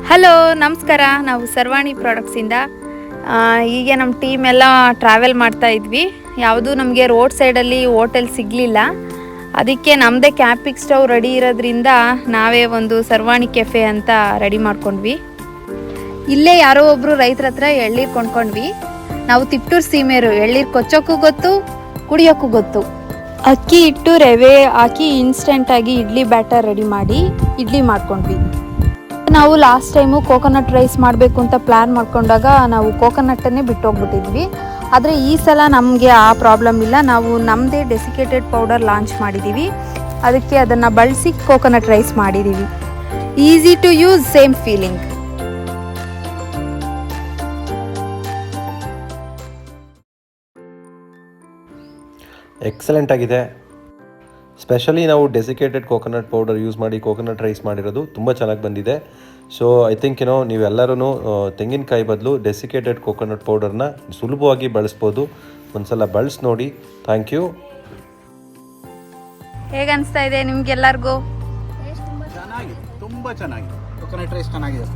Hello ನಮಸ್ಕಾರ. ನಾವು ಸರ್ವಾಣಿ ಪ್ರಾಡಕ್ಟ್ಸಿಂದ ಹೀಗೆ ನಮ್ಮ ಟೀಮ್ ಎಲ್ಲ ಟ್ರಾವೆಲ್ ಮಾಡ್ತಾ ಇದ್ವಿ. ಯಾವುದೂ ನಮಗೆ ರೋಡ್ ಸೈಡಲ್ಲಿ ಹೋಟೆಲ್ ಸಿಗಲಿಲ್ಲ. ಅದಕ್ಕೆ ನಮ್ಮದೇ ಕ್ಯಾಂಪಿಂಗ್ ಸ್ಟವ್ ರೆಡಿ ಇರೋದ್ರಿಂದ ನಾವೇ ಒಂದು ಸರ್ವಾಣಿ ಕೆಫೆ ಅಂತ ರೆಡಿ ಮಾಡ್ಕೊಂಡ್ವಿ. ಇಲ್ಲೇ ಯಾರೋ ಒಬ್ಬರು ರೈತರ ಹತ್ರ ಎಳ್ನೀರು ಕೊಂಡ್ಕೊಂಡ್ವಿ. ನಾವು ತಿಪ್ಟೂರು ಸೀಮೆರು, ಎಳ್ನೀರು ಕೊಚ್ಚೋಕ್ಕೂ ಗೊತ್ತು, ಕುಡಿಯೋಕ್ಕೂ ಗೊತ್ತು. ಅಕ್ಕಿ ಹಿಟ್ಟು ರವೆ ಹಾಕಿ ಇನ್ಸ್ಟೆಂಟಾಗಿ ಇಡ್ಲಿ ಬ್ಯಾಟರ್ ರೆಡಿ ಮಾಡಿ ಇಡ್ಲಿ ಮಾಡ್ಕೊಂಡ್ವಿ. ನಾವು ಲಾಸ್ಟ್ ಟೈಮು ಕೋಕೋನಟ್ ರೈಸ್ ಮಾಡಬೇಕು ಅಂತ ಪ್ಲ್ಯಾನ್ ಮಾಡ್ಕೊಂಡಾಗ ನಾವು ಕೋಕೋನಟ್ಟನ್ನೇ ಬಿಟ್ಟೋಗ್ಬಿಟ್ಟಿದ್ವಿ. ಆದರೆ ಈ ಸಲ ನಮಗೆ ಆ ಪ್ರಾಬ್ಲಮ್ ಇಲ್ಲ. ನಾವು ನಮ್ಮದೇ ಡೆಸಿಕೇಟೆಡ್ ಪೌಡರ್ ಲಾಂಚ್ ಮಾಡಿದ್ದೀವಿ. ಅದಕ್ಕೆ ಅದನ್ನು ಬಳಸಿ ಕೋಕೋನಟ್ ರೈಸ್ ಮಾಡಿದ್ದೀವಿ. Easy to use, same feeling. Excellent ಆಗಿದೆ. ಸ್ಪೆಷಲಿ ನಾವು ಡೆಸಿಕೇಟೆಡ್ ಕೋಕೋನಟ್ ಪೌಡರ್ ಯೂಸ್ ಮಾಡಿ ಕೋಕೋನಟ್ ರೈಸ್ ಮಾಡಿರೋದು ತುಂಬ ಚೆನ್ನಾಗಿ ಬಂದಿದೆ. ಸೊ ಐ ಥಿಂಕ್ ನೀವೆಲ್ಲರೂ ತೆಂಗಿನಕಾಯಿ ಬದಲು ಡೆಸಿಕೇಟೆಡ್ ಕೋಕೋನಟ್ ಪೌಡರ್ನ ಸುಲಭವಾಗಿ ಬಳಸ್ಬೋದು. ಒಂದ್ಸಲ ಬಳಸಿ ನೋಡಿ. Thank you. ಹೇಗೆ ಅನಿಸ್ತಾ ಇದೆ ನಿಮ್ಗೆಲ್ಲರಿಗೂ? ಚೆನ್ನಾಗಿದೆ, ತುಂಬ ಚೆನ್ನಾಗಿದೆ. ಕೋಕೋನಟ್ ರೈಸ್ ಚೆನ್ನಾಗಿದೆ.